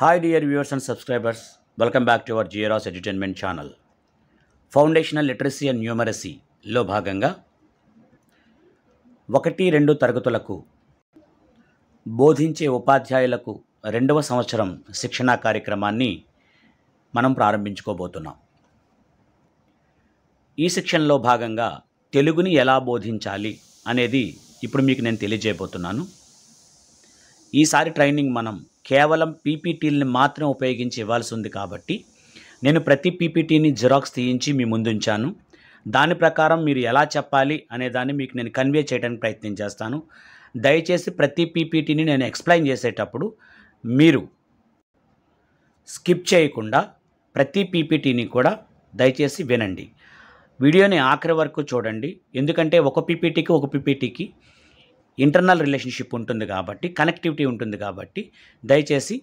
Hi dear viewers and subscribers, welcome back to our GROS Edutainment channel. Foundational Literacy and Numeracy లో భాగంగా 1-2 తరగతులకు బోధించే ఉపాధ్యాయులకు 2వ సంవత్సరం శిక్షణా కార్యక్రమాన్ని మనం ప్రారంభించుకోబోతున్నాం. ఈ శిక్షణలో భాగంగా తెలుగుని ఎలా బోధించాలి అనేది ఇప్పుడు మీకు నేను తెలియజేయబోతున్నాను. ఈసారి ట్రైనింగ్ మనం కేవలం పీపీటీలని మాత్రం ఉపయోగించి ఇవ్వాల్సి ఉంది కాబట్టి నేను ప్రతి పీపీటీని జిరాక్స్ తీయించి మీ ముందుంచాను. దాని ప్రకారం మీరు ఎలా చెప్పాలి అనే దాన్ని మీకు నేను కన్వే చేయడానికి ప్రయత్నం చేస్తాను. దయచేసి ప్రతి పీపీటీని నేను ఎక్స్ప్లెయిన్ చేసేటప్పుడు మీరు స్కిప్ చేయకుండా ప్రతి పీపీటీని కూడా దయచేసి వినండి. వీడియోని ఆఖరి వరకు చూడండి. ఎందుకంటే ఒక పీపీటీకి ఇంటర్నల్ రిలేషన్షిప్ ఉంటుంది కాబట్టి, కనెక్టివిటీ ఉంటుంది కాబట్టి దయచేసి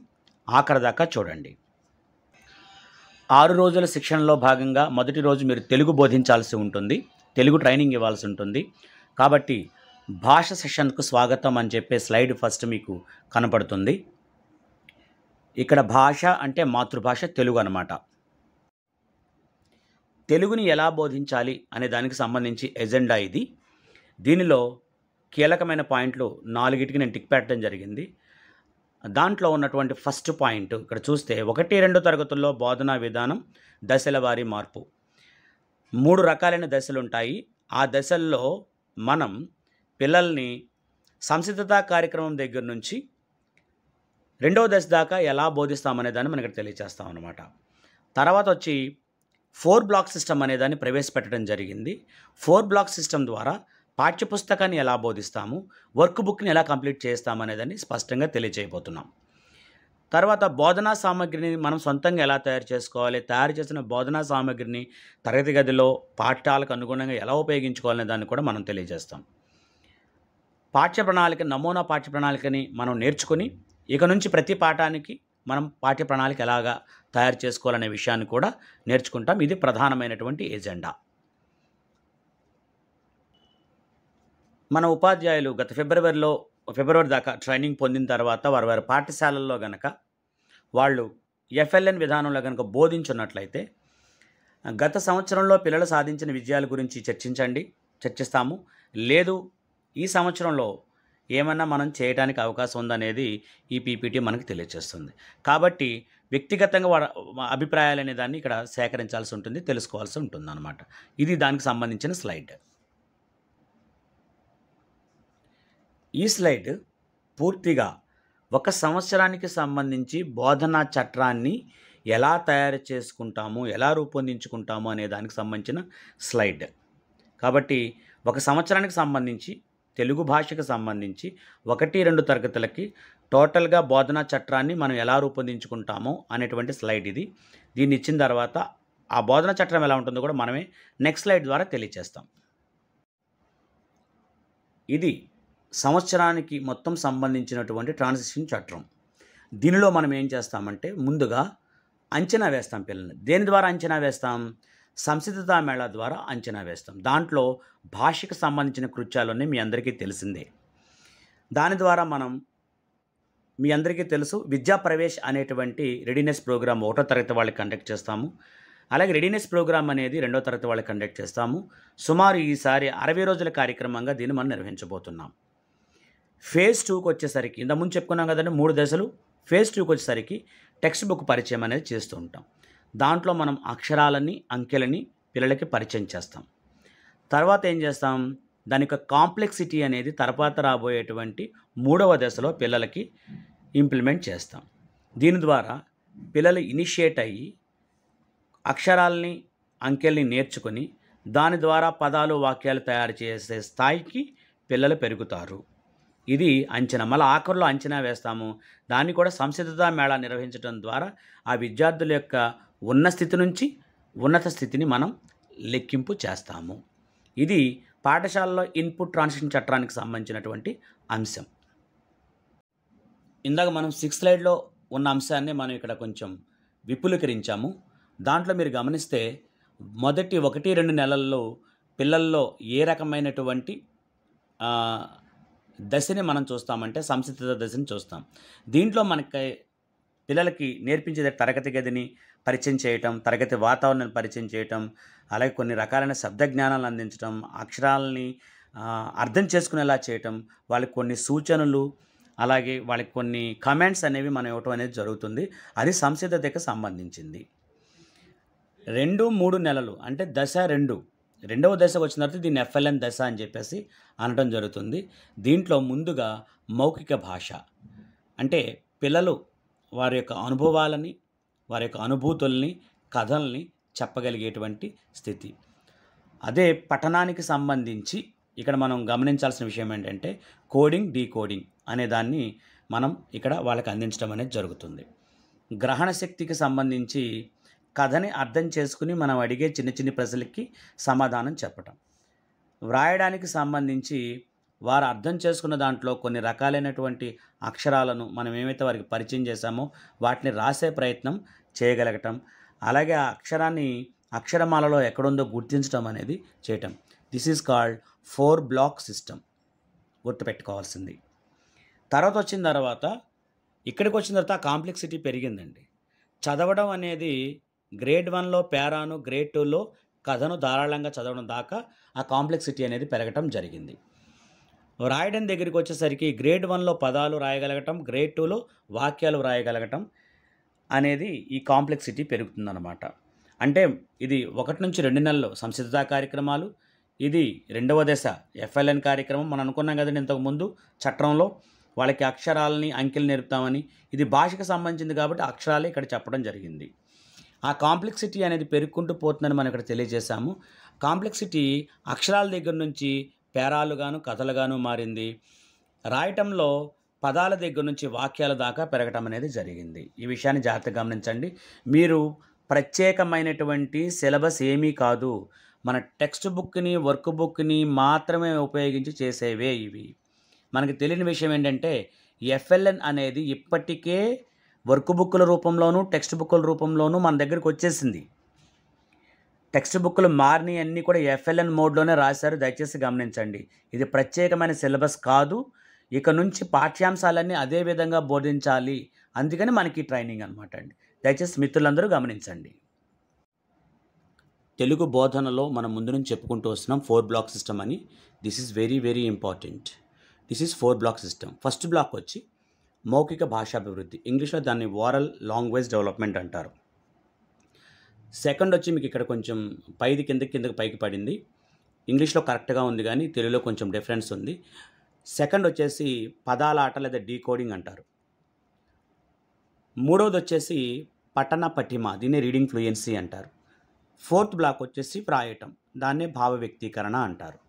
ఆఖరి దాకా చూడండి. 6 రోజుల శిక్షణలో భాగంగా మొదటి రోజు మీరు తెలుగు బోధించాల్సి ఉంటుంది, తెలుగు ట్రైనింగ్ ఇవ్వాల్సి ఉంటుంది. కాబట్టి భాష సెషన్కు స్వాగతం అని చెప్పే స్లైడ్ ఫస్ట్ మీకు కనపడుతుంది. ఇక్కడ భాష అంటే మాతృభాష తెలుగు అన్నమాట. తెలుగుని ఎలా బోధించాలి అనే దానికి సంబంధించి ఎజెండా ఇది. దీనిలో కీలకమైన పాయింట్లు 4కి నేను టిక్ పెట్టడం జరిగింది. దాంట్లో ఉన్నటువంటి ఫస్ట్ పాయింట్ ఇక్కడ చూస్తే 1-2 తరగతుల్లో బోధనా విధానం దశల వారీ మార్పు. 3 రకాలైన దశలు ఉంటాయి. ఆ దశల్లో మనం పిల్లల్ని సంసిద్ధతా కార్యక్రమం దగ్గర నుంచి 2వ దశ దాకా ఎలా బోధిస్తామనే దాన్ని మనం ఇక్కడ తెలియజేస్తాం అన్నమాట. తర్వాత వచ్చి 4 బ్లాక్ సిస్టమ్ అనే దాన్ని ప్రవేశపెట్టడం జరిగింది. 4 బ్లాక్ సిస్టమ్ ద్వారా పాఠ్యపుస్తకాన్ని ఎలా బోధిస్తాము, వర్క్ బుక్ని ఎలా కంప్లీట్ చేస్తాము అనేదాన్ని స్పష్టంగా తెలియజేయబోతున్నాం. తర్వాత బోధనా సామగ్రిని మనం సొంతంగా ఎలా తయారు చేసుకోవాలి, తయారు చేసిన బోధనా సామగ్రిని తరగతి గదిలో పాఠాలకు అనుగుణంగా ఎలా ఉపయోగించుకోవాలనే దాన్ని కూడా మనం తెలియజేస్తాం. పాఠ్య ప్రణాళిక, నమూనా పాఠ్య ప్రణాళికని మనం నేర్చుకుని ఇక నుంచి ప్రతి పాఠానికి మనం పాఠ్య ప్రణాళిక ఎలాగా తయారు చేసుకోవాలనే విషయాన్ని కూడా నేర్చుకుంటాం. ఇది ప్రధానమైనటువంటి ఎజెండా. మన ఉపాధ్యాయులు గత ఫిబ్రవరి దాకా ట్రైనింగ్ పొందిన తర్వాత వారి పాఠశాలల్లో గనక వాళ్ళు ఎఫ్ఎల్ఎన్ విధానంలో కనుక బోధించున్నట్లయితే గత సంవత్సరంలో పిల్లలు సాధించిన విజయాల గురించి చర్చిస్తాము. లేదు ఈ సంవత్సరంలో ఏమన్నా మనం చేయడానికి అవకాశం ఉందనేది ఈ పీపీటీ మనకు తెలియజేస్తుంది. కాబట్టి వ్యక్తిగతంగా అభిప్రాయాలు అనే దాన్ని ఇక్కడ సేకరించాల్సి ఉంటుంది, తెలుసుకోవాల్సి ఉంటుంది అన్నమాట. ఇది దానికి సంబంధించిన స్లైడ్. ఈ స్లైడ్ పూర్తిగా 1 సంవత్సరానికి సంబంధించి బోధనా చట్రాన్ని ఎలా తయారు చేసుకుంటాము, ఎలా రూపొందించుకుంటాము అనే దానికి సంబంధించిన స్లైడ్. కాబట్టి 1 సంవత్సరానికి సంబంధించి తెలుగు భాషకు సంబంధించి 1-2 తరగతులకి టోటల్గా బోధనా చట్రాన్ని మనం ఎలా రూపొందించుకుంటామో అనేటువంటి స్లైడ్ ఇది. దీన్ని ఇచ్చిన తర్వాత ఆ బోధనా చట్రం ఎలా ఉంటుందో కూడా మనమే నెక్స్ట్ స్లైడ్ ద్వారా తెలియజేస్తాం. ఇది సంవత్సరానికి మొత్తం సంబంధించినటువంటి ట్రాన్సిషన్ చట్రం. దీనిలో మనం ఏం చేస్తామంటే ముందుగా అంచనా వేస్తాం పిల్లల్ని. దేని ద్వారా అంచనా వేస్తాం? సంసిద్ధతా మేళా ద్వారా అంచనా వేస్తాం. దాంట్లో భాషకు సంబంధించిన కృత్యాలన్నీ మీ అందరికీ తెలిసిందే. దాని ద్వారా మనం మీ అందరికీ తెలుసు విద్యా ప్రవేశ్ అనేటువంటి రెడీనెస్ ప్రోగ్రామ్ 1వ తరగతి వాళ్ళకి కండక్ట్ చేస్తాము. అలాగే రెడీనెస్ ప్రోగ్రామ్ అనేది 2వ తరగతి వాళ్ళకి కండక్ట్ చేస్తాము. సుమారు ఈసారి 60 రోజుల కార్యక్రమంగా దీన్ని మనం నిర్వహించబోతున్నాం. ఫేజ్ 2కి వచ్చేసరికి ఇంతకుముందు చెప్పుకున్నాం కదండి 3 దశలు. ఫేజ్ 2కి వచ్చేసరికి టెక్స్ట్ బుక్ పరిచయం అనేది చేస్తూ ఉంటాం. దాంట్లో మనం అక్షరాలని, అంకెలని పిల్లలకి పరిచయం చేస్తాం. తర్వాత ఏం చేస్తాం? దాని యొక్క కాంప్లెక్సిటీ అనేది తర్వాత రాబోయేటువంటి 3వ దశలో పిల్లలకి ఇంప్లిమెంట్ చేస్తాం. దీని ద్వారా పిల్లలు ఇనిషియేట్ అయ్యి అక్షరాలని, అంకెల్ని నేర్చుకొని దాని ద్వారా పదాలు, వాక్యాలు తయారు చేసే స్థాయికి పిల్లలు పెరుగుతారు. ఇది అంచనా. మళ్ళీ ఆఖరిలో అంచనా వేస్తాము. దాన్ని కూడా సంసిద్ధతా మేళా నిర్వహించడం ద్వారా ఆ విద్యార్థుల యొక్క ఉన్న స్థితి నుంచి ఉన్నత స్థితిని మనం లెక్కింపు చేస్తాము. ఇది పాఠశాలలో ఇన్పుట్ ట్రాన్సిషన్ చట్రానికి సంబంధించినటువంటి అంశం. ఇందాక మనం 6th స్లైడ్లో ఉన్న అంశాన్ని మనం ఇక్కడ కొంచెం విపులీకరించాము. దాంట్లో మీరు గమనిస్తే మొదటి 1-2 నెలల్లో పిల్లల్లో ఏ రకమైనటువంటి దశని మనం చూస్తామంటే సంసిద్ధత దశని చూస్తాం. దీంట్లో మనకి పిల్లలకి నేర్పించే తరగతి గదిని పరిచయం చేయటం, తరగతి వాతావరణాన్ని పరిచయం చేయటం, అలాగే కొన్ని రకాలైన శబ్ద జ్ఞానాలను అందించటం, అక్షరాలని అర్థం చేసుకునేలా చేయటం, వాళ్ళకి కొన్ని సూచనలు, అలాగే వాళ్ళకి కొన్ని కమెంట్స్ అనేవి మనం ఇవ్వటం అనేది జరుగుతుంది. అది సంసిద్ధతకి సంబంధించింది. 2, 3 నెలలు అంటే దశ 2. రెండవ దశకు వచ్చిన తర్వాత దీన్ని ఎఫ్ఎల్ఎన్ దశ అని చెప్పేసి అనడం జరుగుతుంది. దీంట్లో ముందుగా మౌఖిక భాష అంటే పిల్లలు వారి యొక్క అనుభవాలని, వారి యొక్క అనుభూతుల్ని, కథల్ని చెప్పగలిగేటువంటి స్థితి. అదే పఠనానికి సంబంధించి ఇక్కడ మనం గమనించాల్సిన విషయం ఏంటంటే కోడింగ్, డీకోడింగ్ అనే దాన్ని మనం ఇక్కడ వాళ్ళకి అందించడం అనేది జరుగుతుంది. గ్రహణ శక్తికి సంబంధించి కథని అర్థం చేసుకుని మనం అడిగే చిన్న చిన్న ప్రశ్నలకి సమాధానం చెప్పటం. వ్రాయడానికి సంబంధించి వారు అర్థం చేసుకున్న దాంట్లో కొన్ని రకాలైనటువంటి అక్షరాలను మనం ఏమైతే వారికి పరిచయం చేశామో వాటిని రాసే ప్రయత్నం చేయగలగటం, అలాగే ఆ అక్షరాన్ని అక్షరమాలలో ఎక్కడుందో గుర్తించడం అనేది చేయటం. This is called 4 block system. గుర్తుపెట్టుకోవాల్సింది. తర్వాత ఇక్కడికి వచ్చిన తర్వాత కాంప్లెక్సిటీ పెరిగిందండి. చదవడం అనేది గ్రేడ్ 1లో పేరాను, గ్రేడ్ 2లో కథను ధారాళంగా చదవడం దాకా ఆ కాంప్లెక్సిటీ అనేది పెరగటం జరిగింది. రాయడం దగ్గరికి వచ్చేసరికి గ్రేడ్ 1లో పదాలు రాయగలగటం, గ్రేడ్ 2లో వాక్యాలు రాయగలగటం అనేది ఈ కాంప్లెక్సిటీ పెరుగుతుందన్నమాట. అంటే ఇది 1 నుంచి 2 నెలలు సంసిద్ధతా కార్యక్రమాలు, ఇది 2వ దశ ఎఫ్ఎల్ఎన్ కార్యక్రమం. మనం అనుకున్నాం కదండి ఇంతకుముందు చట్రంలో వాళ్ళకి అక్షరాలని, అంకెలు నేర్పుతామని. ఇది భాషకు సంబంధించింది కాబట్టి అక్షరాలే ఇక్కడ చెప్పడం జరిగింది. ఆ కాంప్లెక్సిటీ అనేది పెరుగుకుంటూ పోతుందని మనం ఇక్కడ తెలియజేశాము. కాంప్లెక్సిటీ అక్షరాల దగ్గర నుంచి పేరాలుగాను, కథలుగాను మారింది. రాయటంలో పదాల దగ్గర నుంచి వాక్యాల దాకా పెరగటం అనేది జరిగింది. ఈ విషయాన్ని జాగ్రత్తగా గమనించండి. మీరు ప్రత్యేకమైనటువంటి సిలబస్ ఏమీ కాదు, మన టెక్స్ట్ బుక్ని, వర్క్ బుక్ని మాత్రమే ఉపయోగించి చేసేవే ఇవి. మనకి తెలియని విషయం ఏంటంటే ఎఫ్ఎల్ఎన్ అనేది ఇప్పటికే వర్క్ బుక్కుల రూపంలోనూ, టెక్స్ట్ బుక్కుల రూపంలోనూ మన దగ్గరికి వచ్చేసింది. టెక్స్ట్ బుక్లు మారినవి అన్నీ కూడా ఎఫ్ఎల్ఎన్ మోడ్లోనే రాశారు. దయచేసి గమనించండి. ఇది ప్రత్యేకమైన సిలబస్ కాదు. ఇక నుంచి పాఠ్యాంశాలన్నీ అదే విధంగా బోధించాలి. అందుకని మనకి ట్రైనింగ్ అనమాట అండి. దయచేసి మిత్రులందరూ గమనించండి. తెలుగు బోధనలో మనం ముందు నుంచి చెప్పుకుంటూ వస్తున్నాం 4 బ్లాక్ సిస్టమ్ అని. This is very very important. This is 4 block system. First block వచ్చి మౌఖిక భాషాభివృద్ధి, ఇంగ్లీష్లో దాన్ని ఓరల్ లాంగ్వేజ్ డెవలప్మెంట్ అంటారు. సెకండ్ వచ్చి మీకు ఇక్కడ కొంచెం పైది కిందకి పైకి పడింది. ఇంగ్లీష్లో కరెక్ట్గా ఉంది కానీ తెలుగులో కొంచెం డిఫరెన్స్ ఉంది. సెకండ్ వచ్చేసి పదాల ఆట లేదా డీకోడింగ్ అంటారు. మూడవది వచ్చేసి పఠన పటిమ, దీన్ని రీడింగ్ ఫ్లూయెన్సీ అంటారు. ఫోర్త్ బ్లాక్ వచ్చేసి వ్రాయటం, దాన్నే భావ వ్యక్తీకరణ అంటారు.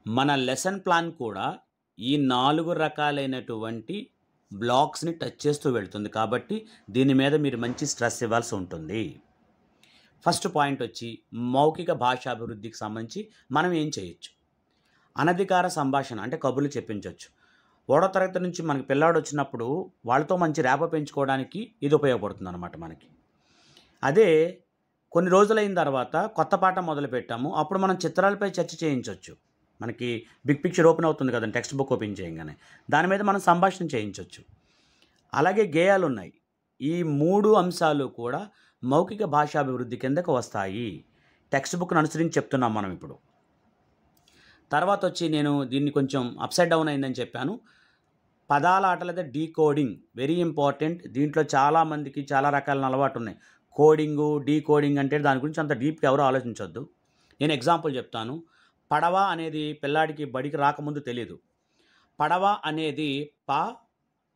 మన లెసన్ ప్లాన్ కూడా ఈ 4 రకాలైనటువంటి బ్లాక్స్ని టచ్ చేస్తూ వెళ్తుంది. కాబట్టి దీని మీద మీరు మంచి స్ట్రెస్ ఇవ్వాల్సి ఉంటుంది. ఫస్ట్ పాయింట్ వచ్చి మౌఖిక భాషాభివృద్ధికి సంబంధించి మనం ఏం చేయొచ్చు. అనధికార సంభాషణ అంటే కబుర్లు చెప్పించవచ్చు. 3వ తరగతి నుంచి మనకి పిల్లాడు వచ్చినప్పుడు వాళ్ళతో మంచి రేప పెంచుకోవడానికి ఇది ఉపయోగపడుతుంది అన్నమాట మనకి. అదే కొన్ని రోజులైన తర్వాత కొత్త పాఠం మొదలు పెట్టాము, అప్పుడు మనం చిత్రాలపై చర్చ చేయించవచ్చు. మనకి బిగ్ పిక్చర్ ఓపెన్ అవుతుంది కదండి టెక్స్ట్ బుక్ ఓపెన్ చేయగానే, దాని మీద మనం సంభాషణ చేయించవచ్చు. అలాగే గేయాలు ఉన్నాయి. ఈ 3 అంశాలు కూడా మౌఖిక భాషాభివృద్ధి కిందకు వస్తాయి. టెక్స్ట్ బుక్ను అనుసరించి చెప్తున్నాం మనం ఇప్పుడు. తర్వాత వచ్చి నేను దీన్ని కొంచెం అప్సైడ్ డౌన్ అయిందని చెప్పాను. పదాల ఆట లేదా డీకోడింగ్ వెరీ ఇంపార్టెంట్. దీంట్లో చాలామందికి చాలా రకాల అలవాటు ఉన్నాయి. కోడింగు, డీకోడింగ్ అంటే దాని గురించి అంత డీప్గా ఎవరు ఆలోచించొద్దు. నేను ఎగ్జాంపుల్ చెప్తాను. పడవ అనేది పిల్లాడికి బడికి రాకముందు తెలియదు. పడవ అనేది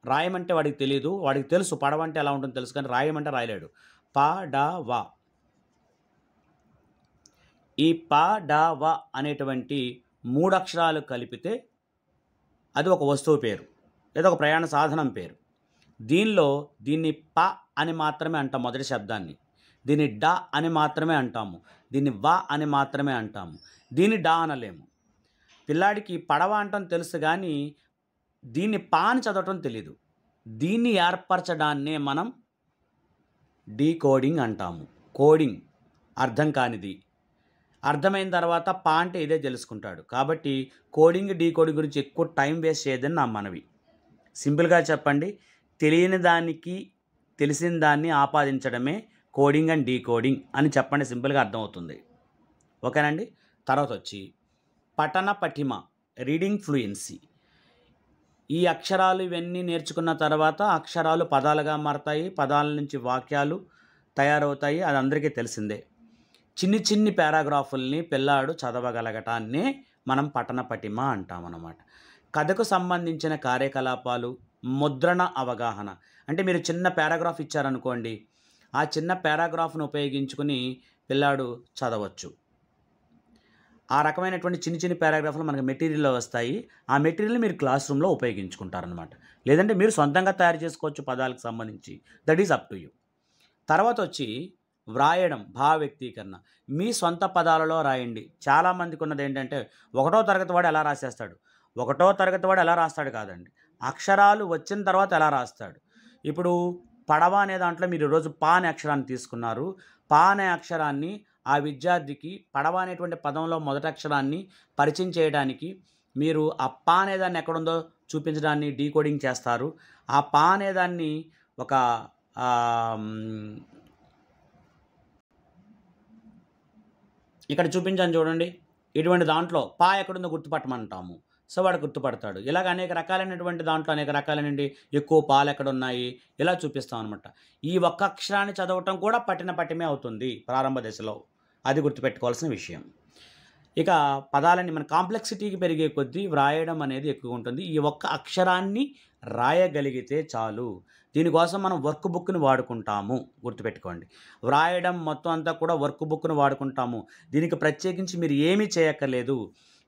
రాయమంటే వాడికి తెలియదు. వాడికి తెలుసు పడవ అంటే ఎలా ఉంటుందో తెలుసు, కానీ రాయమంటే రాయలేడు. పడవ. ఈ పడవ అనేటువంటి 3 అక్షరాలు కలిపితే అది ఒక వస్తువు పేరు లేదా ఒక ప్రయాణ సాధనం పేరు. దీన్ని ప అని మాత్రమే అంటాం మొదటి శబ్దాన్ని, దీన్ని డ అని మాత్రమే అంటాము, దీన్ని వ అని మాత్రమే అంటాము, దీన్ని డా అనలేము. పిల్లాడికి పడవ అంటాం తెలుసు కానీ దీన్ని పా అని చదవటం తెలీదు. దీన్ని ఏర్పరచడాన్నే మనం డీకోడింగ్ అంటాము. కోడింగ్ అర్థం కానిది, అర్థమైన తర్వాత పా అంటే ఇదే తెలుసుకుంటాడు. కాబట్టి కోడింగ్, డీకోడింగ్ గురించి ఎక్కువ టైం వేస్ట్ చేయదని నా మనవి. సింపుల్గా చెప్పండి, తెలియని దానికి తెలిసిన దాన్ని ఆపాదించడమే కోడింగ్ అండ్ డీకోడింగ్ అని చెప్పండి, సింపుల్గా అర్థమవుతుంది. ఓకేనండి. తర్వాత వచ్చి పఠన పటిమ, రీడింగ్ ఫ్లూయెన్సీ. ఈ అక్షరాలు ఇవన్నీ నేర్చుకున్న తర్వాత అక్షరాలు పదాలుగా మారతాయి, పదాల నుంచి వాక్యాలు తయారవుతాయి, అది అందరికీ తెలిసిందే. చిన్ని చిన్ని పారాగ్రాఫుల్ని పిల్లాడు చదవగలగటాన్ని మనం పఠన పటిమ అంటామన్నమాట. కథకు సంబంధించిన కార్యకలాపాలు, ముద్రణ అవగాహన. అంటే మీరు చిన్న పారాగ్రాఫ్ ఇచ్చారనుకోండి, ఆ చిన్న పారాగ్రాఫ్ను ఉపయోగించుకుని పిల్లాడు చదవచ్చు. ఆ రకమైనటువంటి చిన్న చిన్న పారాగ్రాఫ్లు మనకు మెటీరియల్లో వస్తాయి. ఆ మెటీరియల్ని మీరు క్లాస్ రూమ్లో ఉపయోగించుకుంటారనమాట. లేదంటే మీరు సొంతంగా తయారు చేసుకోవచ్చు పదాలకు సంబంధించి. That is up to you. తర్వాత వచ్చి వ్రాయడం, భావ వ్యక్తీకరణ. మీ సొంత పదాలలో రాయండి. చాలామందికి ఉన్నది ఏంటంటే, 1వ తరగతి వాడు ఎలా రాసేస్తాడు, 1వ తరగతి వాడు ఎలా రాస్తాడు కాదండి, అక్షరాలు వచ్చిన తర్వాత ఎలా రాస్తాడు. ఇప్పుడు పడవ అనే దాంట్లో మీరు ఈరోజు పా అనే అక్షరాన్ని తీసుకున్నారు. పా అనే అక్షరాన్ని ఆ విద్యార్థికి పడవ అనేటువంటి పదంలో మొదటి అక్షరాన్ని పరిచయం చేయడానికి మీరు ఆ పా అనేదాన్ని ఎక్కడుందో చూపించడాన్ని డీకోడింగ్ చేస్తారు. ఆ పా అనేదాన్ని ఒక ఇక్కడ చూపించాను చూడండి, ఇటువంటి దాంట్లో పా ఎక్కడుందో గుర్తుపట్టమంటాము. సో వాడు గుర్తుపడతాడు. ఇలాగ అనేక రకాలైనటువంటి దాంట్లో అనేక రకాలైనటువంటి ఎక్కువ పాలు ఎక్కడున్నాయి ఇలా చూపిస్తాం అనమాట. ఈ ఒక్క అక్షరాన్ని చదవటం కూడా పఠన పటిమే అవుతుంది ప్రారంభ దశలో. అది గుర్తుపెట్టుకోవాల్సిన విషయం. ఇక పదాలని మన కాంప్లెక్సిటీకి పెరిగే కొద్దీ వ్రాయడం అనేది ఎక్కువ ఉంటుంది. ఈ ఒక్క అక్షరాన్ని రాయగలిగితే చాలు. దీనికోసం మనం వర్క్ బుక్ని వాడుకుంటాము, గుర్తుపెట్టుకోండి. వ్రాయడం మొత్తం అంతా కూడా వర్క్ బుక్ను వాడుకుంటాము. దీనికి ప్రత్యేకించి మీరు ఏమీ చేయక్కర్లేదు.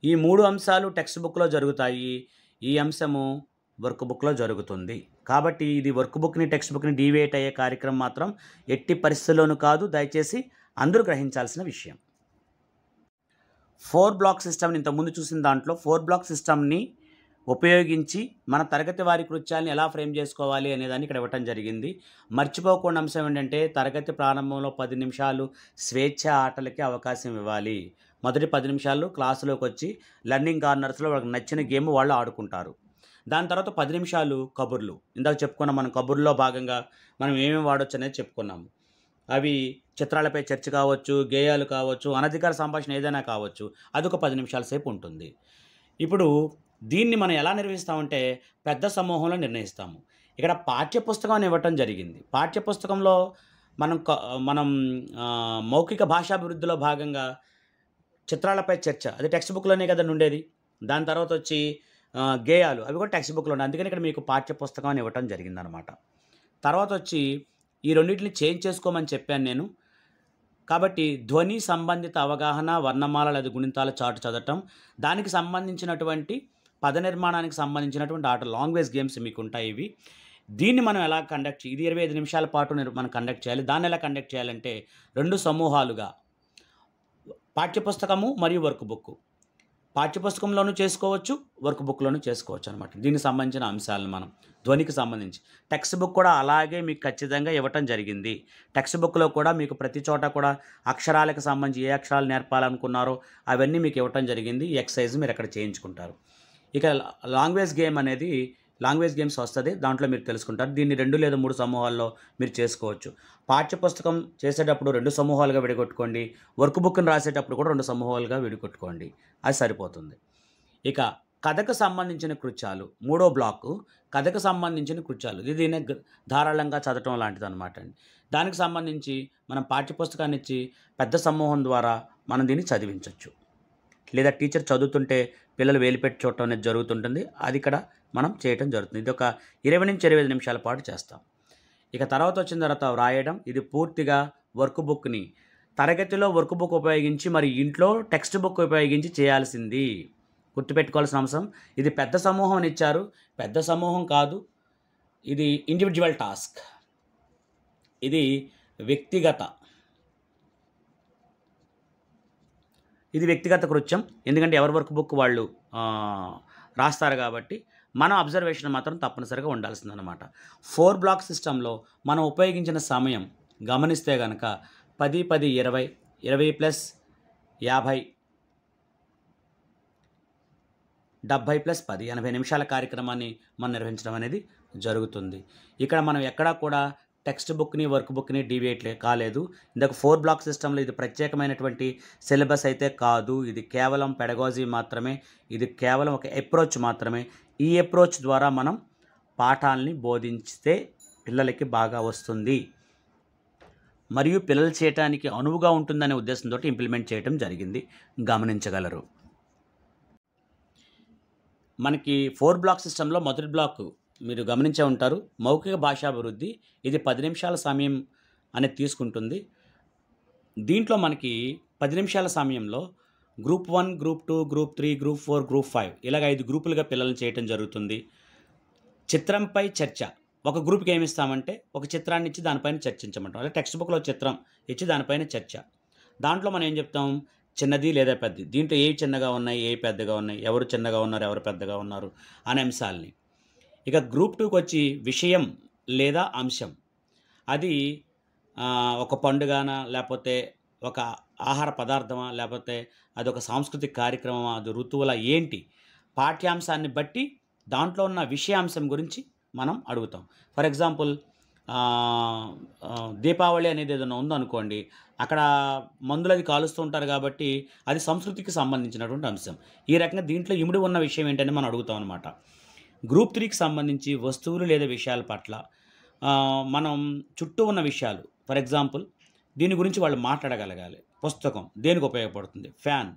ఈ 3 అంశాలు టెక్స్ట్ బుక్లో జరుగుతాయి, ఈ అంశము వర్క్ బుక్లో జరుగుతుంది. కాబట్టి ఇది వర్క్ బుక్ని టెక్స్ట్ బుక్ని డీవియేట్ అయ్యే కార్యక్రమం మాత్రం ఎట్టి పరిస్థితుల్లోనూ కాదు. దయచేసి అందరూ గ్రహించాల్సిన విషయం. 4 బ్లాక్ సిస్టమ్ని ఇంతకుముందు చూసిన దాంట్లో 4 బ్లాక్ సిస్టమ్ని ఉపయోగించి మన తరగతి వారి కృత్యాలను ఎలా ఫ్రేమ్ చేసుకోవాలి అనేదాన్ని ఇక్కడ ఇవ్వటం జరిగింది. మర్చిపోకుండా అంశం ఏంటంటే, తరగతి ప్రారంభంలో 10 నిమిషాలు స్వేచ్ఛ ఆటలకి అవకాశం ఇవ్వాలి. మొదటి 10 నిమిషాలు క్లాసులోకి వచ్చి లెర్నింగ్ కార్నర్స్లో వాళ్ళకి నచ్చిన గేమ్ వాళ్ళు ఆడుకుంటారు. దాని తర్వాత 10 నిమిషాలు కబుర్లు. ఇందాక చెప్పుకున్నాం, మనం కబుర్లో భాగంగా మనం ఏమేమి వాడవచ్చు అనేది చెప్పుకున్నాము. అవి చిత్రాలపై చర్చ కావచ్చు, గేయాలు కావచ్చు, అనధికార సంభాషణ ఏదైనా కావచ్చు. అదొక 10 నిమిషాల సేపు ఉంటుంది. ఇప్పుడు దీన్ని మనం ఎలా నిర్వహిస్తామంటే పెద్ద సమూహంలో నిర్ణయిస్తాము. ఇక్కడ పాఠ్యపుస్తకం ఇవ్వటం జరిగింది. పాఠ్యపుస్తకంలో మనం మౌఖిక భాషాభివృద్ధిలో భాగంగా చిత్రాలపై చర్చ, అది టెక్స్ట్ బుక్లోనే కదండి ఉండేది. దాని తర్వాత వచ్చి గేయాలు, అవి కూడా టెక్స్ట్ బుక్లో ఉన్నాయి. అందుకని ఇక్కడ మీకు పాఠ్యపుస్తకం ఇవ్వటం జరిగిందనమాట. తర్వాత వచ్చి ఈ రెండింటిని చేంజ్ చేసుకోమని చెప్పాను నేను. కాబట్టి ధ్వని సంబంధిత అవగాహన, వర్ణమాలలు, అది గుణింతాల చార్ట్ చదవటం, దానికి సంబంధించినటువంటి పద నిర్మాణానికి సంబంధించినటువంటి ఆటలు, లాంగ్వేజ్ గేమ్స్ మీకు ఉంటాయి ఇవి. దీన్ని మనం ఎలా కండక్ట్ ఇది 25 నిమిషాల పాటు మనం కండక్ట్ చేయాలి. దాన్ని ఎలా కండక్ట్ చేయాలంటే 2 సమూహాలుగా పాఠ్యపుస్తకము మరియు వర్క్ బుక్. పాఠ్యపుస్తకంలోనూ చేసుకోవచ్చు, వర్క్ బుక్లోనూ చేసుకోవచ్చు అనమాట. దీనికి సంబంధించిన అంశాలను మనం ధ్వనికి సంబంధించి టెక్స్ట్ బుక్ కూడా అలాగే మీకు ఖచ్చితంగా ఇవ్వటం జరిగింది. టెక్స్ట్ బుక్లో కూడా మీకు ప్రతి చోట కూడా అక్షరాలకు సంబంధించి ఏ అక్షరాలు నేర్పాలనుకున్నారో అవన్నీ మీకు ఇవ్వటం జరిగింది. ఈ ఎక్సర్సైజ్ మీరు అక్కడ చేయించుకుంటారు. ఇక లాంగ్వేజ్ గేమ్స్ వస్తుంది, దాంట్లో మీరు తెలుసుకుంటారు. దీన్ని 2 లేదా 3 సమూహాల్లో మీరు చేసుకోవచ్చు. పాఠ్యపుస్తకం చేసేటప్పుడు 2 సమూహాలుగా విడగొట్టుకోండి. వర్క్ బుక్ని రాసేటప్పుడు కూడా 2 సమూహాలుగా విడగొట్టుకోండి. అది సరిపోతుంది. ఇక కథకు సంబంధించిన కృత్యాలు, 3వ బ్లాకు కథకు సంబంధించిన కృత్యాలు. ఇది దీన్ని ధారాళంగా చదవటం లాంటిది అనమాట అండి. దానికి సంబంధించి మనం పాఠ్యపుస్తకాన్ని ఇచ్చి పెద్ద సమూహం ద్వారా మనం దీన్ని చదివించవచ్చు. లేదా టీచర్ చదువుతుంటే పిల్లలు వేలిపెట్టి చూడటం అనేది జరుగుతుంటుంది. అది ఇక్కడ మనం చేయటం జరుగుతుంది. ఇది ఒక 20 నుంచి 25 నిమిషాల పాటు చేస్తాం. ఇక తర్వాత వచ్చిన తర్వాత వ్రాయడం. ఇది పూర్తిగా వర్క్ బుక్ని తరగతిలో వర్క్ బుక్ ఉపయోగించి మరి ఇంట్లో టెక్స్ట్ బుక్ ఉపయోగించి చేయాల్సింది. గుర్తుపెట్టుకోవాల్సిన అంశం. ఇది పెద్ద సమూహం అని ఇచ్చారు, పెద్ద సమూహం కాదు, ఇది ఇండివిజువల్ టాస్క్, ఇది వ్యక్తిగత కృత్యం. ఎందుకంటే ఎవరి వర్క్ బుక్ వాళ్ళు రాస్తారు కాబట్టి మన అబ్జర్వేషన్ మాత్రం తప్పనిసరిగా ఉండాల్సిందనమాట. 4 బ్లాక్ సిస్టంలో మనం ఉపయోగించిన సమయం గమనిస్తే కనుక 10, 10, 20, 20 + 50, 70 + 10, 80 నిమిషాల కార్యక్రమాన్ని మనం నిర్వహించడం అనేది జరుగుతుంది. ఇక్కడ మనం ఎక్కడా కూడా టెక్స్ట్ బుక్‌ని, వర్క్ బుక్‌ని డీవియేట్ కాలేదు. ఇందాక 4 బ్లాక్ సిస్టమ్‌లో ఇది ప్రత్యేకమైనటువంటి సిలబస్ అయితే కాదు. ఇది కేవలం పెడగాజీ మాత్రమే. ఇది కేవలం ఒక అప్రోచ్ మాత్రమే. ఈ అప్రోచ్ ద్వారా మనం పాఠాల్ని బోధించితే పిల్లలకి బాగా వస్తుంది. మరియు పిల్లలు చేయటానికి అనువుగా ఉంటుందనే ఉద్దేశంతోటి ఇంప్లిమెంట్ చేయటం జరిగింది. గమనించగలరు. మనకి 4 బ్లాక్ సిస్టంలో మొదటి బ్లాక్ మీరు గమనించే ఉంటారు. మౌఖిక భాషాభివృద్ధి. ఇది 10 నిమిషాల సమయం అనేది తీసుకుంటుంది. దీంట్లో మనకి 10 నిమిషాల సమయంలో group 1, group 2, group 3, group 4, group 5 ఇలాగ 5 గ్రూపులుగా పిల్లల్ని చేయటం జరుగుతుంది. చిత్రంపై చర్చ. ఒక గ్రూప్‌కి ఏమి ఇస్తామంటే ఒక చిత్రాన్ని ఇచ్చి దానిపైన చర్చించమంటాం. అదే టెక్స్ట్ బుక్‌లో చిత్రం ఇచ్చి దానిపైన చర్చ. దాంట్లో మనం ఏం చెప్తాం? చిన్నది లేదా పెద్దది. దీంట్లో ఏవి చిన్నగా ఉన్నాయి, ఏవి పెద్దగా ఉన్నాయి, ఎవరు చిన్నగా ఉన్నారు, ఎవరు పెద్దగా ఉన్నారు అనే అంశాలని. ఇక గ్రూప్ 2కి వచ్చి విషయం లేదా అంశం. అది ఒక పండుగనా, లేకపోతే ఒక ఆహార పదార్థమా, లేకపోతే అదొక సాంస్కృతిక కార్యక్రమమా, అది ఋతువులా ఏంటి? పాఠ్యాంశాన్ని బట్టి దాంట్లో ఉన్న విషయాంశం గురించి మనం అడుగుతాం. ఫర్ ఎగ్జాంపుల్ దీపావళి అనేది ఏదైనా ఉందనుకోండి, అక్కడ మందులది కాలుస్తూ ఉంటారు కాబట్టి అది సంస్కృతికి సంబంధించినటువంటి అంశం. ఈ రకంగా దీంట్లో ఇమిడి ఉన్న విషయం ఏంటని మనం అడుగుతాం అనమాట. గ్రూప్ 3కి సంబంధించి వస్తువులు లేదా విషయాల పట్ల మనం చుట్టూ ఉన్న విషయాలు, ఫర్ ఎగ్జాంపుల్ దీని గురించి వాళ్ళు మాట్లాడగలగాలి. పుస్తకం దేనికి ఉపయోగపడుతుంది, ఫ్యాన్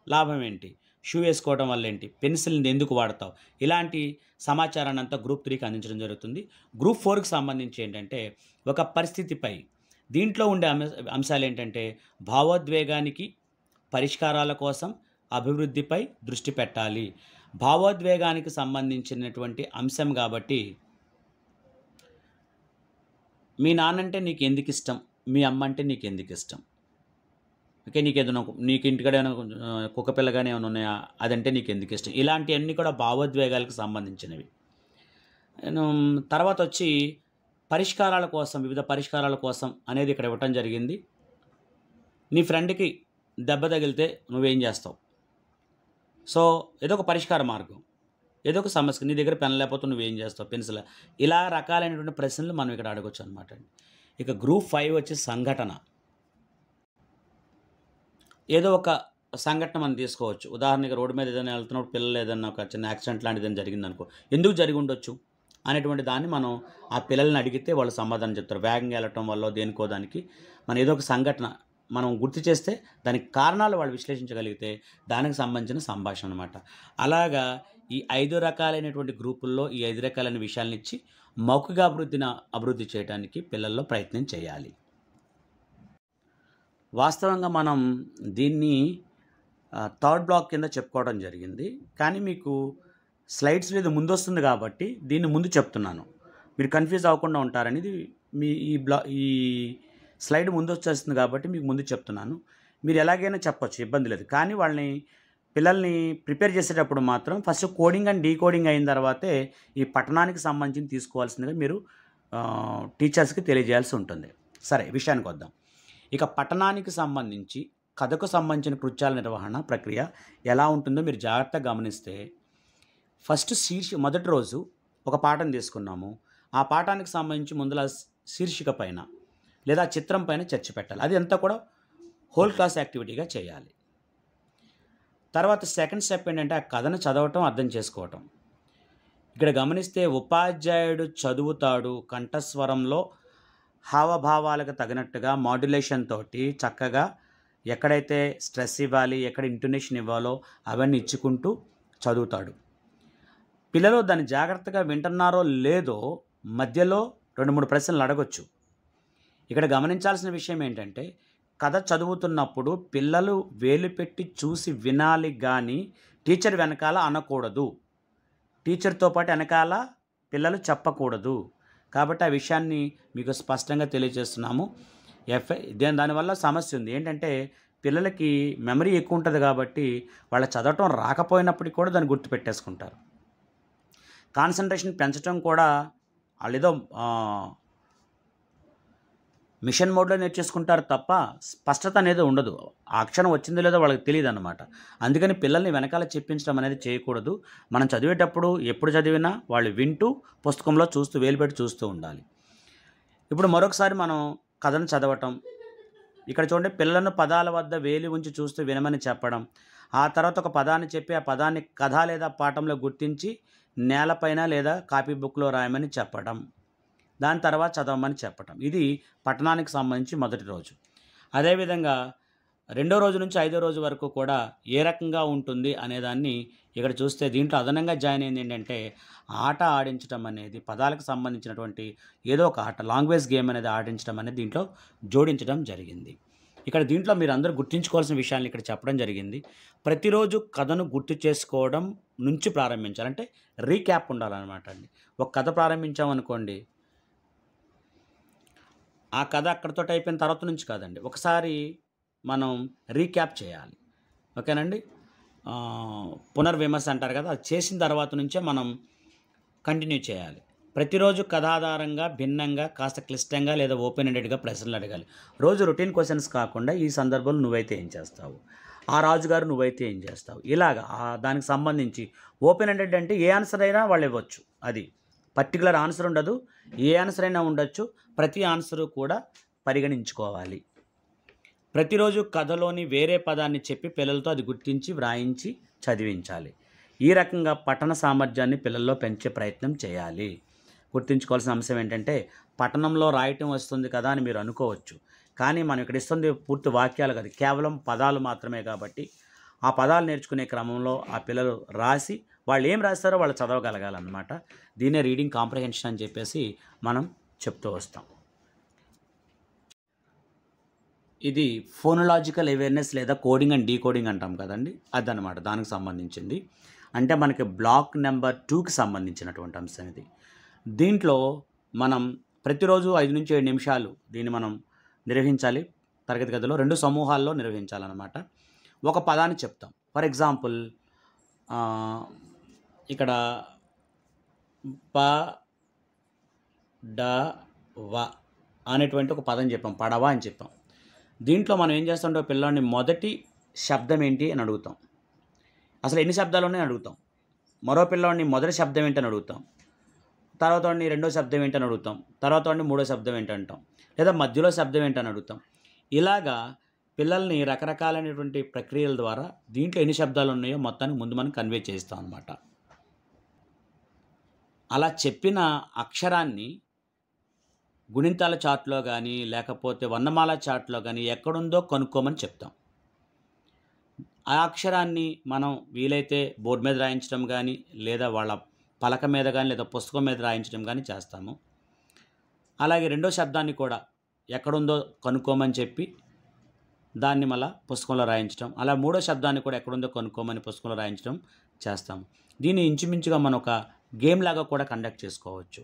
లాభం ఏంటి, షూ వేసుకోవడం వల్ల ఏంటి, పెన్సిల్ని ఎందుకు వాడతావు, ఇలాంటి సమాచారాన్ని అంతా గ్రూప్ 3కి అందించడం జరుగుతుంది. గ్రూప్ 4కి సంబంధించి ఏంటంటే ఒక పరిస్థితిపై దీంట్లో ఉండే అంశాలు ఏంటంటే భావోద్వేగానికి పరిష్కారాల కోసం అభివృద్ధిపై దృష్టి పెట్టాలి. భావోద్వేగానికి సంబంధించినటువంటి అంశం కాబట్టి మీ నాన్నంటే నీకు ఎందుకు ఇష్టం, మీ అమ్మ అంటే నీకు ఎందుకు ఇష్టం, ఓకే, నీకు ఇంటికాడ ఏమైనా కుక్క పిల్లగానే ఏమైనా ఉన్నాయా, అదంటే నీకు ఎందుకు ఇష్టం, ఇలాంటివన్నీ కూడా భావోద్వేగాలకు సంబంధించినవి. తర్వాత వచ్చి పరిష్కారాల కోసం, వివిధ పరిష్కారాల కోసం అనేది ఇక్కడ ఇవ్వటం జరిగింది. నీ ఫ్రెండ్కి దెబ్బ తగిలితే నువ్వేం చేస్తావు? సో ఏదో ఒక పరిష్కార మార్గం, ఏదో ఒక సమస్య, నీ దగ్గర పెన్ లేకపోతే నువ్వేం చేస్తావు, పెన్సిల్, ఇలా రకాలైనటువంటి ప్రశ్నలు మనం ఇక్కడ అడగొచ్చు అనమాట. ఇక గ్రూప్ 5 వచ్చి సంఘటన. ఏదో ఒక సంఘటన మనం తీసుకోవచ్చు. ఉదాహరణకి రోడ్డు మీద ఏదైనా వెళ్తున్నప్పుడు పిల్లలు ఏదైనా ఒక చిన్న యాక్సిడెంట్ లాంటిది ఏదైనా జరిగిందనుకో, ఎందుకు జరిగి ఉండొచ్చు అనేటువంటి దాన్ని మనం ఆ పిల్లల్ని అడిగితే వాళ్ళు సమాధానం చెప్తారు. వేగంగా వెళ్ళటం వల్ల దేనికో దానికి మనం ఏదో ఒక సంఘటన మనం గుర్తు చేస్తే దానికి కారణాలు వాళ్ళు విశ్లేషించగలిగితే దానికి సంబంధించిన సంభాషణ అనమాట. అలాగా ఈ 5 రకాలైనటువంటి గ్రూపుల్లో ఈ 5 రకాలైన విషయాలను ఇచ్చి మౌఖిక అభివృద్ధి చేయడానికి పిల్లల్లో ప్రయత్నం చేయాలి. వాస్తవంగా మనం దీన్ని థర్డ్ బ్లాక్ కింద చెప్పుకోవడం జరిగింది. కానీ మీకు స్లైడ్స్ మీద ముందు వస్తుంది కాబట్టి దీన్ని ముందు చెప్తున్నాను, మీరు కన్ఫ్యూజ్ అవ్వకుండా ఉంటారని. మీ ఈ స్లైడ్ ముందు వచ్చేస్తుంది కాబట్టి మీకు ముందు చెప్తున్నాను. మీరు ఎలాగైనా చెప్పొచ్చు, ఇబ్బంది లేదు. కానీ పిల్లల్ని ప్రిపేర్ చేసేటప్పుడు మాత్రం ఫస్ట్ కోడింగ్ అండ్ డీకోడింగ్ అయిన తర్వాతే ఈ పఠనానికి సంబంధించి తీసుకోవాల్సిందిగా మీరు టీచర్స్కి తెలియజేయాల్సి ఉంటుంది. సరే, విషయానికి వద్దాం. ఇక పఠనానికి సంబంధించి కథకు సంబంధించిన కృత్యాల నిర్వహణ ప్రక్రియ ఎలా ఉంటుందో మీరు జాగ్రత్తగా గమనిస్తే, ఫస్ట్ మొదటి రోజు ఒక పాఠం తీసుకున్నాము. ఆ పాఠానికి సంబంధించి ముందుల శీర్షిక పైన లేదా చిత్రం పైన చర్చ పెట్టాలి. అది అంతా కూడా హోల్ క్లాస్ యాక్టివిటీగా చేయాలి. తర్వాత సెకండ్ స్టెప్ ఏంటంటే ఆ కథను చదవటం, అర్థం చేసుకోవటం. ఇక్కడ గమనిస్తే ఉపాధ్యాయుడు చదువుతాడు, కంఠస్వరంలో హావభావాలకు తగినట్టుగా మాడ్యులేషన్ తోటి చక్కగా ఎక్కడైతే స్ట్రెస్ ఇవ్వాలి, ఎక్కడ ఇంటోనేషన్ ఇవ్వాలో అవన్నీ ఇచ్చుకుంటూ చదువుతాడు. పిల్లలు దాన్ని జాగ్రత్తగా వింటున్నారో లేదో మధ్యలో 2-3 ప్రశ్నలు అడగొచ్చు. ఇక్కడ గమనించాల్సిన విషయం ఏంటంటే కథ చదువుతున్నప్పుడు పిల్లలు వేలు పెట్టి చూసి వినాలి, కానీ టీచర్ వెనకాల అనకూడదు. టీచర్తో పాటు వెనకాల పిల్లలు చెప్పకూడదు. కాబట్టి ఆ విషయాన్ని మీకు స్పష్టంగా తెలియజేస్తున్నాము. దానివల్ల సమస్య ఉంది. ఏంటంటే పిల్లలకి మెమరీ ఎక్కువ ఉంటుంది కాబట్టి వాళ్ళ చదవటం రాకపోయినప్పటికీ కూడా దాన్ని గుర్తుపెట్టేసుకుంటారు. కాన్సన్ట్రేషన్ పెంచడం కూడా వాళ్ళు ఏదో మిషన్ మోడ్లో నేర్చేసుకుంటారు తప్ప స్పష్టత అనేది ఉండదు. ఆ అక్షరం వచ్చిందో లేదో వాళ్ళకి తెలియదన్నమాట. అందుకని పిల్లల్ని వెనకాల చెప్పించడం అనేది చేయకూడదు. మనం చదివేటప్పుడు ఎప్పుడు చదివినా వాళ్ళు వింటూ పుస్తకంలో చూస్తూ వేలు పెట్టి చూస్తూ ఉండాలి. ఇప్పుడు మరొకసారి మనం కథను చదవటం. ఇక్కడ చూడండి, పిల్లలను పదాల వద్ద వేలి ఉంచి చూస్తూ వినమని చెప్పడం. ఆ తర్వాత ఒక పదాన్ని చెప్పి ఆ పదాన్ని కథ లేదా పాఠంలో గుర్తించి నేలపైన లేదా కాపీ బుక్లో రాయమని చెప్పడం. దాని తర్వాత చదవమని చెప్పటం. ఇది పఠనానికి సంబంధించి మొదటి రోజు. అదేవిధంగా రెండో రోజు నుంచి ఐదో రోజు వరకు కూడా ఏ రకంగా ఉంటుంది అనేదాన్ని ఇక్కడ చూస్తే దీంట్లో అదనంగా జాయిన్ అయింది ఏంటంటే ఆట ఆడించడం అనేది, పదాలకు సంబంధించినటువంటి ఏదో ఒక ఆట, లాంగ్వేజ్ గేమ్ అనేది ఆడించడం అనేది దీంట్లో జోడించడం జరిగింది. ఇక్కడ దీంట్లో మీరు అందరూ గుర్తుంచుకోవాల్సిన విషయాన్ని ఇక్కడ చెప్పడం జరిగింది. ప్రతిరోజు కథను గుర్తు చేసుకోవడం నుంచి ప్రారంభించాలి. అంటే రీక్యాప్ ఉండాలన్నమాట అండి. ఒక కథ ప్రారంభించామనుకోండి, ఆ కథ అక్కడితో అయిపోయిన తర్వాత నుంచి కాదండి, ఒకసారి మనం రీక్యాప్ చేయాలి. ఓకేనండి. పునర్విమర్శ అంటారు కదా, అది చేసిన తర్వాత నుంచే మనం కంటిన్యూ చేయాలి. ప్రతిరోజు కథ ఆధారంగా భిన్నంగా కాస్త క్లిష్టంగా లేదా ఓపెన్ ఎండెడ్గా ప్రశ్నలు అడగాలి. రోజు రొటీన్ క్వశ్చన్స్ కాకుండా ఈ సందర్భంలో నువ్వైతే ఏం చేస్తావు, ఆ రాజుగారు నువ్వైతే ఏం చేస్తావు, ఇలాగా దానికి సంబంధించి ఓపెన్ ఎండెడ్ అంటే ఏ ఆన్సర్ అయినా వాళ్ళు ఇవ్వచ్చు. అది పర్టికులర్ ఆన్సర్ ఉండదు, ఏ ఆన్సర్ అయినా ఉండొచ్చు. ప్రతి ఆన్సరు కూడా పరిగణించుకోవాలి. ప్రతిరోజు కథలోని వేరే పదాన్ని చెప్పి పిల్లలతో అది గుర్తించి వ్రాయించి చదివించాలి. ఈ రకంగా పఠన సామర్థ్యాన్ని పిల్లల్లో పెంచే ప్రయత్నం చేయాలి. గుర్తుంచుకోవాల్సిన అంశం ఏంటంటే, పఠనంలో రాయటం వస్తుంది కదా అని మీరు అనుకోవచ్చు, కానీ మనం ఇక్కడ ఇస్తుంది పూర్తి వాక్యాలు కాదు, కేవలం పదాలు మాత్రమే. కాబట్టి ఆ పదాలు నేర్చుకునే క్రమంలో ఆ పిల్లలు రాసి వాళ్ళు ఏం రాస్తారో వాళ్ళు చదవగలగాలన్నమాట. దీన్నే రీడింగ్ కాంప్రహెన్షన్ అని చెప్పేసి మనం చెప్తూ వస్తాం. ఇది ఫోనోలాజికల్ అవేర్నెస్ లేదా కోడింగ్ అండ్ డీకోడింగ్ అంటాం కదండి, అదనమాట దానికి సంబంధించింది. అంటే మనకి బ్లాక్ నెంబర్ 2కి సంబంధించినటువంటి అంశం ఇది. దీంట్లో మనం ప్రతిరోజు 5 నుంచి 7 నిమిషాలు దీన్ని మనం నిర్వహించాలి. తరగతి గదిలో 2 సమూహాల్లో నిర్వహించాలన్నమాట. ఒక పదాన్ని చెప్తాం. ఫర్ ఎగ్జాంపుల్ ఇక్కడ ప డ వ అనేటువంటి ఒక పదం చెప్పాం, పడవ అని చెప్పాం. దీంట్లో మనం ఏం చేస్తామంటే పిల్లాడిని మొదటి శబ్దం ఏంటి అని అడుగుతాం. అసలు ఎన్ని శబ్దాలు ఉన్నాయని అడుగుతాం. మరో పిల్లవాడిని మొదటి శబ్దం ఏంటని అడుగుతాం. తర్వాత వాడిని రెండో శబ్దం ఏంటని అడుగుతాం. తర్వాత వాడిని మూడో శబ్దం ఏంటంటాం, లేదా మధ్యలో శబ్దం ఏంటని అడుగుతాం. ఇలాగా పిల్లల్ని రకరకాలైనటువంటి ప్రక్రియల ద్వారా దీంట్లో ఎన్ని శబ్దాలు ఉన్నాయో మొత్తానికి ముందు మనం కన్వే చేస్తాం అన్నమాట. అలా చెప్పిన అక్షరాన్ని గుణింతాల చార్ట్లో కానీ లేకపోతే వర్ణమాల చార్ట్లో కానీ ఎక్కడుందో కనుక్కోమని చెప్తాం. ఆ అక్షరాన్ని మనం వీలైతే బోర్డు మీద రాయించడం కానీ లేదా వాళ్ళ పలక మీద కానీ లేదా పుస్తకం మీద రాయించడం కానీ చేస్తాము. అలాగే రెండో శబ్దాన్ని కూడా ఎక్కడుందో కనుక్కోమని చెప్పి దాన్ని మళ్ళీ పుస్తకంలో రాయించడం, అలా మూడో శబ్దాన్ని కూడా ఎక్కడుందో కనుక్కోమని పుస్తకంలో రాయించడం చేస్తాము. దీన్ని ఇంచుమించుగా మనం ఒక గేమ్ లాగా కూడా కండక్ట్ చేసుకోవచ్చు.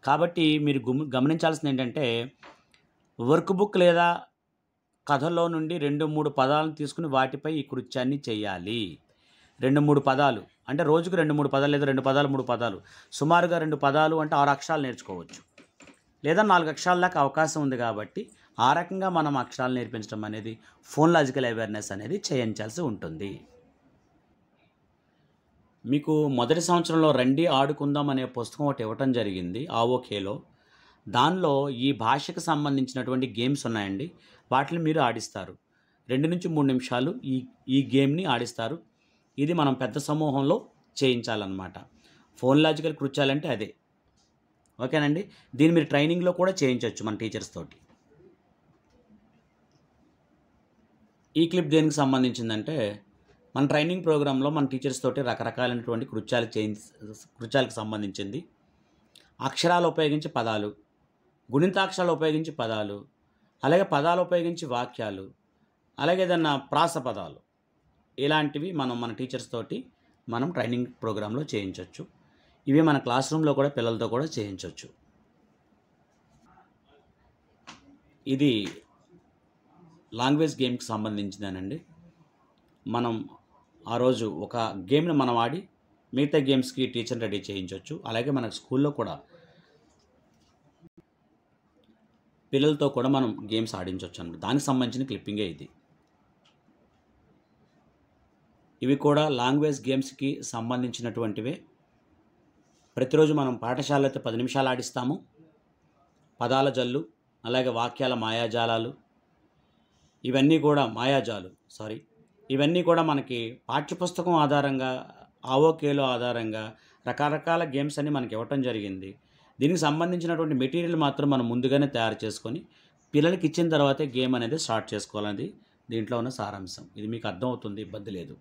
కాబట్టి మీరు గమనించాల్సింది ఏంటంటే, వర్క్ బుక్ లేదా కథలో నుండి 2-3 పదాలను తీసుకుని వాటిపై ఈ కృత్యాన్ని చేయాలి. 2-3 పదాలు అంటే రోజుకు 2-3 పదాలు లేదా 2 పదాలు 3 పదాలు, సుమారుగా 2 పదాలు అంటే 6 అక్షరాలు నేర్చుకోవచ్చు, లేదా 4 అక్షరాల దాకా అవకాశం ఉంది. కాబట్టి ఆ రకంగా మనం అక్షరాలు నేర్పించడం అనేది ఫోనోలాజికల్ అవేర్నెస్ అనేది చేయించాల్సి ఉంటుంది. మీకు మొదటి సంవత్సరంలో రండి ఆడుకుందాం అనే పుస్తకం ఒకటి ఇవ్వటం జరిగింది ఆవోకేలో. దానిలో ఈ భాషకు సంబంధించినటువంటి గేమ్స్ ఉన్నాయండి. వాటిని మీరు ఆడిస్తారు. 2 నుంచి 3 నిమిషాలు ఈ గేమ్ని ఆడిస్తారు. ఇది మనం పెద్ద సమూహంలో చేయించాలన్నమాట. ఫోనోలాజికల్ కృత్యాలంటే అదే. ఓకేనండి. దీన్ని మీరు ట్రైనింగ్లో కూడా చేయించవచ్చు మన టీచర్స్ తోటి. ఈ క్లిప్ దేనికి సంబంధించిందంటే, మన ట్రైనింగ్ ప్రోగ్రాంలో మన టీచర్స్ తోటి రకరకాలైనటువంటి కృత్యాలకు సంబంధించింది. అక్షరాలు ఉపయోగించి పదాలు, గుణింతాక్షరాలు ఉపయోగించి పదాలు, అలాగే పదాలు ఉపయోగించి వాక్యాలు, అలాగే ఏదన్నా ప్రాస పదాలు, ఇలాంటివి మనం మన టీచర్స్ తోటి మనం ట్రైనింగ్ ప్రోగ్రాంలో చేయించవచ్చు. ఇవి మన క్లాస్ రూమ్లో కూడా పిల్లలతో కూడా చేయించవచ్చు. ఇది లాంగ్వేజ్ గేమ్కి సంబంధించిందేనండి. మనం ఆ రోజు ఒక గేమ్ని మనం ఆడి మిగతా గేమ్స్కి టీచర్ రెడీ చేయించవచ్చు. అలాగే మన స్కూల్లో కూడా పిల్లలతో కూడా మనం గేమ్స్ ఆడించవచ్చు అన్నమాట. దానికి సంబంధించిన క్లిప్పింగే ఇది. ఇవి కూడా లాంగ్వేజ్ గేమ్స్కి సంబంధించినటువంటివే. ప్రతిరోజు మనం పాఠశాలలో అయితే 10 నిమిషాలు ఆడిస్తాము. పదాల జల్లు, అలాగే వాక్యాల మాయాజాలాలు, ఇవన్నీ కూడా ఇవన్నీ కూడా మనకి పాఠ్యపుస్తకం ఆధారంగా, ఆవోకేలో ఆధారంగా రకరకాల గేమ్స్ అన్ని మనకి ఇవ్వటం జరిగింది. దీనికి సంబంధించినటువంటి మెటీరియల్ మాత్రం మనం ముందుగానే తయారు చేసుకొని పిల్లలకి ఇచ్చిన తర్వాతే గేమ్ అనేది స్టార్ట్ చేసుకోవాలనేది దీంట్లో ఉన్న సారాంశం. ఇది మీకు అర్థమవుతుంది, ఇబ్బంది లేదు.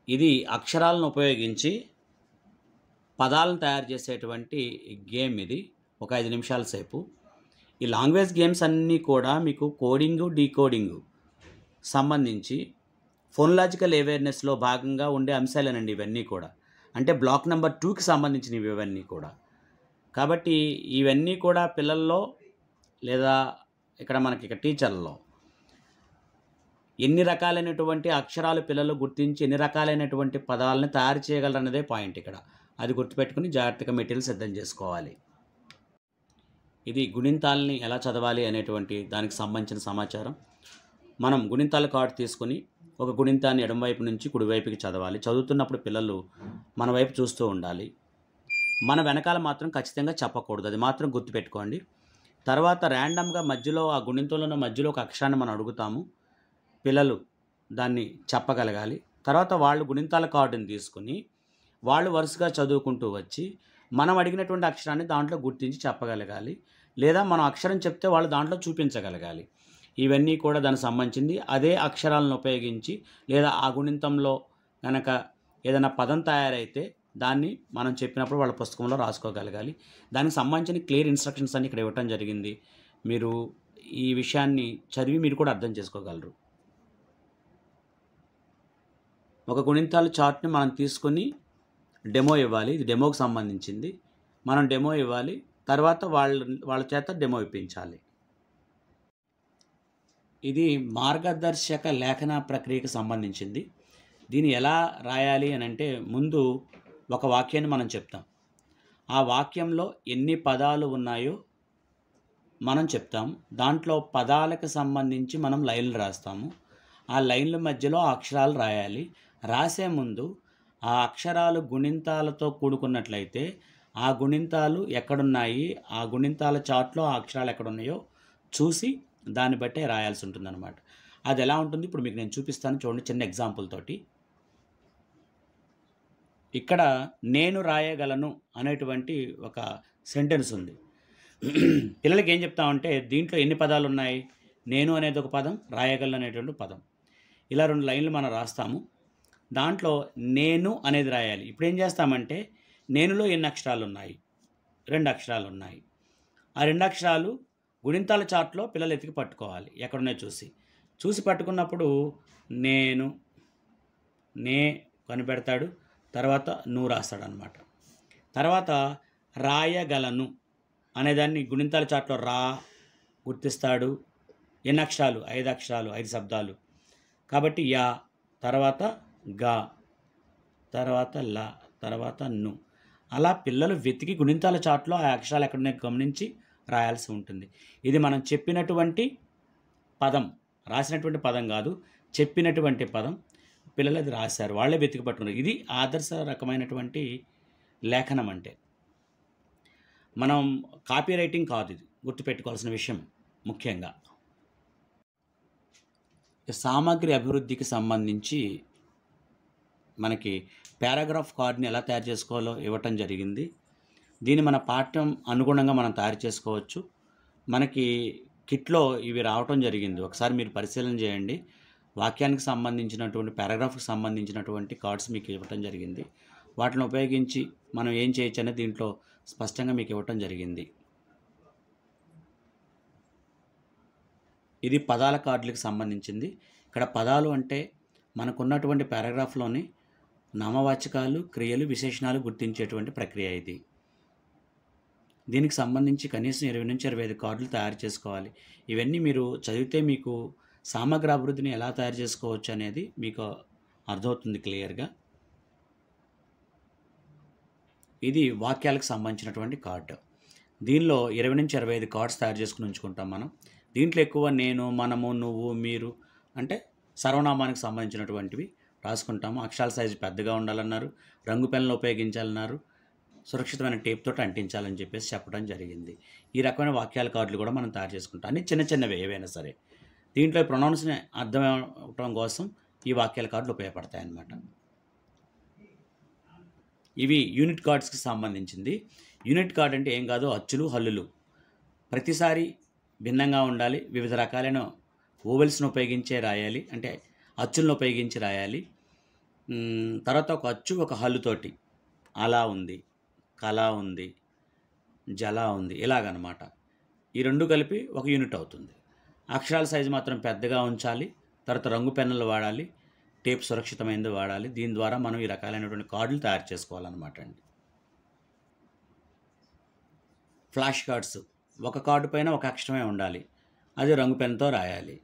ఇది అక్షరాలను ఉపయోగించి పదాలను తయారు చేసేటువంటి గేమ్. ఇది ఒక 5 నిమిషాల సేపు. ఈ లాంగ్వేజ్ గేమ్స్ అన్నీ కూడా మీకు కోడింగు, డీకోడింగు సంబంధించి ఫోనలాజికల్ అవేర్నెస్లో భాగంగా ఉండే అంశాలేనండి ఇవన్నీ కూడా. అంటే బ్లాక్ నెంబర్ 2కి సంబంధించినవి ఇవన్నీ కూడా. కాబట్టి ఇవన్నీ కూడా పిల్లల్లో లేదా ఇక్కడ మనకి టీచర్లలో ఎన్ని రకాలైనటువంటి అక్షరాలు పిల్లలు గుర్తించి ఎన్ని రకాలైనటువంటి పదాలను తయారు చేయగలరన్నదే పాయింట్ ఇక్కడ. అది గుర్తుపెట్టుకుని జాగ్రత్తగా మెటీరియల్ సిద్ధం చేసుకోవాలి. ఇది గుణింతాలని ఎలా చదవాలి అనేటువంటి దానికి సంబంధించిన సమాచారం. మనం గుణింతాల కార్డు తీసుకొని ఒక గుణింతాన్ని ఎడమవైపు నుంచి కుడివైపుకి చదవాలి. చదువుతున్నప్పుడు పిల్లలు మన వైపు చూస్తూ ఉండాలి. మన వెనకాల మాత్రం ఖచ్చితంగా చెప్పకూడదు, అది మాత్రం గుర్తుపెట్టుకోండి. తర్వాత ర్యాండమ్గా మధ్యలో ఆ గుణింతంలో మధ్యలో ఒక అక్షరాన్ని మనం అడుగుతాము. పిల్లలు దాన్ని చెప్పగలగాలి. తర్వాత వాళ్ళు గుణింతాల కార్డుని తీసుకుని వాళ్ళు వరుసగా చదువుకుంటూ వచ్చి మనం అడిగినటువంటి అక్షరాన్ని దాంట్లో గుర్తించి చెప్పగలగాలి. లేదా మనం అక్షరం చెప్తే వాళ్ళు దాంట్లో చూపించగలగాలి. ఇవన్నీ కూడా దానికి సంబంధించింది. అదే అక్షరాలను ఉపయోగించి లేదా ఆ గుణింతంలో కనుక ఏదైనా పదం తయారైతే దాన్ని మనం చెప్పినప్పుడు వాళ్ళ పుస్తకంలో రాసుకోగలగాలి. దానికి సంబంధించిన క్లియర్ ఇన్స్ట్రక్షన్స్ అన్ని ఇక్కడ ఇవ్వటం జరిగింది. మీరు ఈ విషయాన్ని చదివి మీరు కూడా అర్థం చేసుకోగలరు. ఒక గుణింతాల చార్ట్ని మనం తీసుకొని డెమో ఇవ్వాలి. ఇది డెమోకి సంబంధించింది. మనం డెమో ఇవ్వాలి. తర్వాత వాళ్ళ చేత డెమో ఇప్పించాలి. ఇది మార్గదర్శక లేఖన ప్రక్రియకు సంబంధించింది. దీన్ని ఎలా రాయాలి అని అంటే ముందు ఒక వాక్యాన్ని మనం చెప్తాం. ఆ వాక్యంలో ఎన్ని పదాలు ఉన్నాయో మనం చెప్తాం. దాంట్లో పదాలకు సంబంధించి మనం లైన్లు రాస్తాము. ఆ లైన్ల మధ్యలో ఆ అక్షరాలు రాయాలి. రాసే ముందు ఆ అక్షరాలు గుణింతాలతో కూడుకున్నట్లయితే ఆ గుణింతాలు ఎక్కడున్నాయి, ఆ గుణింతాల చార్ట్లో ఆ అక్షరాలు ఎక్కడున్నాయో చూసి దాన్ని బట్టే రాయాల్సి ఉంటుందన్నమాట. అది ఎలా ఉంటుంది ఇప్పుడు మీకు నేను చూపిస్తాను, చూడండి చిన్న ఎగ్జాంపుల్ తోటి. ఇక్కడ నేను రాయగలను అనేటువంటి ఒక సెంటెన్స్ ఉంది. పిల్లలకి ఏం చెప్తామంటే దీంట్లో ఎన్ని పదాలు ఉన్నాయి, నేను అనేది ఒక పదం, రాయగలను అనేటువంటి పదం. ఇలా 2 లైన్లు మనం రాస్తాము. దాంట్లో నేను అనేది రాయాలి. ఇప్పుడు ఏం చేస్తామంటే నేనులో ఎన్ని అక్షరాలు ఉన్నాయి, 2 అక్షరాలు ఉన్నాయి. ఆ 2 అక్షరాలు గుణింతాల చార్ట్లో పిల్లలు ఎతికి పట్టుకోవాలి. ఎక్కడున్నాయో చూసి పట్టుకున్నప్పుడు నే కనిపెడతాడు. తర్వాత నువ్వు రాస్తాడనమాట. తర్వాత రాయగలను అనేదాన్ని గుణింతాల చార్ట్లో రా గుర్తిస్తాడు. ఎన్ని అక్షరాలు, 5 అక్షరాలు, 5 శబ్దాలు. కాబట్టి యా, తర్వాత గా, తర్వాత లా, తర్వాత ను. అలా పిల్లలు వెతికి గుణింతాల చార్ట్లో ఆ అక్షరాలు ఎక్కడున్నాయో గమనించి రాయాల్సి ఉంటుంది. ఇది మనం చెప్పినటువంటి పదం, రాసినటువంటి పదం కాదు, చెప్పినటువంటి పదం. పిల్లలు అది రాశారు, వాళ్ళే వెతికి పట్టుకున్నారు. ఇది ఆదర్శ రకమైనటువంటి లేఖనం. అంటే మనం కాపీ రైటింగ్ కాదు, ఇది గుర్తుపెట్టుకోవాల్సిన విషయం. ముఖ్యంగా సామగ్రి అభివృద్ధికి సంబంధించి మనకి పారాగ్రాఫ్ కార్డ్ని ఎలా తయారు చేసుకోవాలో ఇవ్వటం జరిగింది. దీన్ని మన పాఠ్యం అనుగుణంగా మనం తయారు చేసుకోవచ్చు. మనకి కిట్లో ఇవి రావటం జరిగింది. ఒకసారి మీరు పరిశీలన చేయండి. వాక్యానికి సంబంధించినటువంటి పారాగ్రాఫ్కి సంబంధించినటువంటి కార్డ్స్ మీకు ఇవ్వటం జరిగింది. వాటిని ఉపయోగించి మనం ఏం చేయొచ్చు అనేది దీంట్లో స్పష్టంగా మీకు ఇవ్వటం జరిగింది. ఇది పదాల కార్డులకు సంబంధించింది. ఇక్కడ పదాలు అంటే మనకున్నటువంటి పారాగ్రాఫ్లోని నామవాచకాలు, క్రియలు, విశేషణాలు గుర్తించేటువంటి ప్రక్రియ ఇది. దీనికి సంబంధించి కనీసం 20 నుంచి 25 కార్డులు తయారు చేసుకోవాలి. ఇవన్నీ మీరు చదివితే మీకు సమగ్ర అభివృద్ధిని ఎలా తయారు చేసుకోవచ్చు అనేది మీకు అర్థమవుతుంది క్లియర్గా. ఇది వాక్యాలకు సంబంధించినటువంటి కార్డు. దీనిలో 20-25 కార్డ్స్ తయారు చేసుకుని ఉంచుకుంటాం మనం. దీంట్లో ఎక్కువ నేను, మనము, నువ్వు, మీరు అంటే సర్వనామానికి సంబంధించినటువంటివి రాసుకుంటాము. అక్షరాల సైజు పెద్దగా ఉండాలన్నారు, రంగు పెన్నులు ఉపయోగించాలన్నారు, సురక్షితమైన టేప్ తోటి అంటించాలని చెప్పేసి చెప్పడం జరిగింది. ఈ రకమైన వాక్యాల కార్డులు కూడా మనం తయారు చేసుకుంటాం. అన్ని చిన్న చిన్నవే ఏవైనా సరే. దీంట్లో ప్రొనౌన్స్ని అర్థం అవడం కోసం ఈ వాక్యాల కార్డులు ఉపయోగపడతాయి అన్నమాట. ఇవి యూనిట్ కార్డ్స్కి సంబంధించింది. యూనిట్ కార్డ్ అంటే ఏం కాదు, అచ్చులు, హల్లులు ప్రతిసారి భిన్నంగా ఉండాలి. వివిధ రకాలైన ఓవెల్స్ను ఉపయోగించే రాయాలి, అంటే అచ్చులను ఉపయోగించి రాయాలి. తర్వాత ఒక అచ్చు ఒక హల్లుతోటి అలా ఉంది, కళ ఉంది, జల ఉంది, ఇలాగనమాట. ఈ రెండు కలిపి ఒక యూనిట్ అవుతుంది. అక్షరాల సైజు మాత్రం పెద్దగా ఉంచాలి. తర్వాత రంగు పెన్నులు వాడాలి, టేప్ సురక్షితమైనది వాడాలి. దీని ద్వారా మనం ఈ రకాలైనటువంటి కార్డులు తయారు చేసుకోవాలన్నమాట అండి. ఫ్లాష్ కార్డ్స్ ఒక కార్డు పైన ఒక అక్షరమే ఉండాలి, అది రంగు పెన్తో రాయాలి,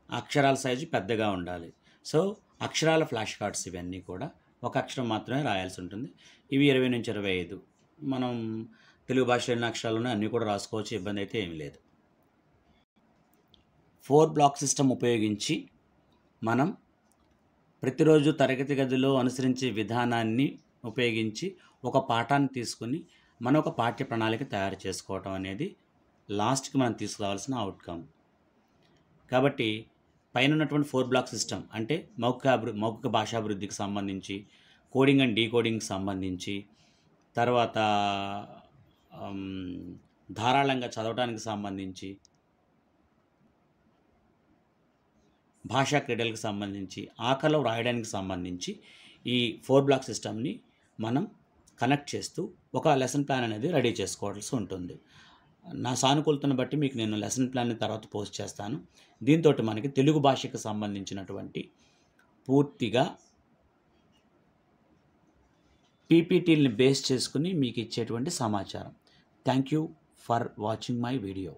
అక్షరాల సైజు పెద్దగా ఉండాలి. సో అక్షరాల ఫ్లాష్ కార్డ్స్ ఇవన్నీ కూడా ఒక అక్షరం మాత్రమే రాయాల్సి ఉంటుంది. ఇవి 20-25 మనం తెలుగు భాషలో ఎన్ని అక్షరాలు ఉన్నాయి అన్నీ కూడా రాసుకోవచ్చు, ఇబ్బంది అయితే ఏమీ లేదు. 4 బ్లాక్ సిస్టమ్ ఉపయోగించి మనం ప్రతిరోజు తరగతి గదిలో అనుసరించే విధానాన్ని ఉపయోగించి ఒక పాఠాన్ని తీసుకుని మనం ఒక పాఠ్య ప్రణాళిక తయారు చేసుకోవటం అనేది లాస్ట్కి మనం తీసుకురావాల్సిన అవుట్కమ్. కాబట్టి పైన ఉన్నటువంటి 4 బ్లాక్ సిస్టమ్ అంటే మౌఖిక భాషాభివృద్ధికి సంబంధించి, కోడింగ్ అండ్ డీకోడింగ్కి సంబంధించి, తర్వాత ధారాళంగా చదవడానికి సంబంధించి, భాషా క్రీడలకు సంబంధించి, ఆకలో రాయడానికి సంబంధించి ఈ 4 బ్లాక్ సిస్టమ్ని మనం కనెక్ట్ చేస్తూ ఒక లెసన్ ప్లాన్ అనేది రెడీ చేసుకోవాల్సి ఉంటుంది. నా సానుకూలతను బట్టి మీకు నేను లెసన్ ప్లాన్ని తర్వాత పోస్ట్ చేస్తాను. దీంతో మనకి తెలుగు భాషకు సంబంధించినటువంటి పూర్తిగా పీపీటీని బేస్ చేసుకుని మీకు ఇచ్చేటువంటి సమాచారం. Thank you for watching my video.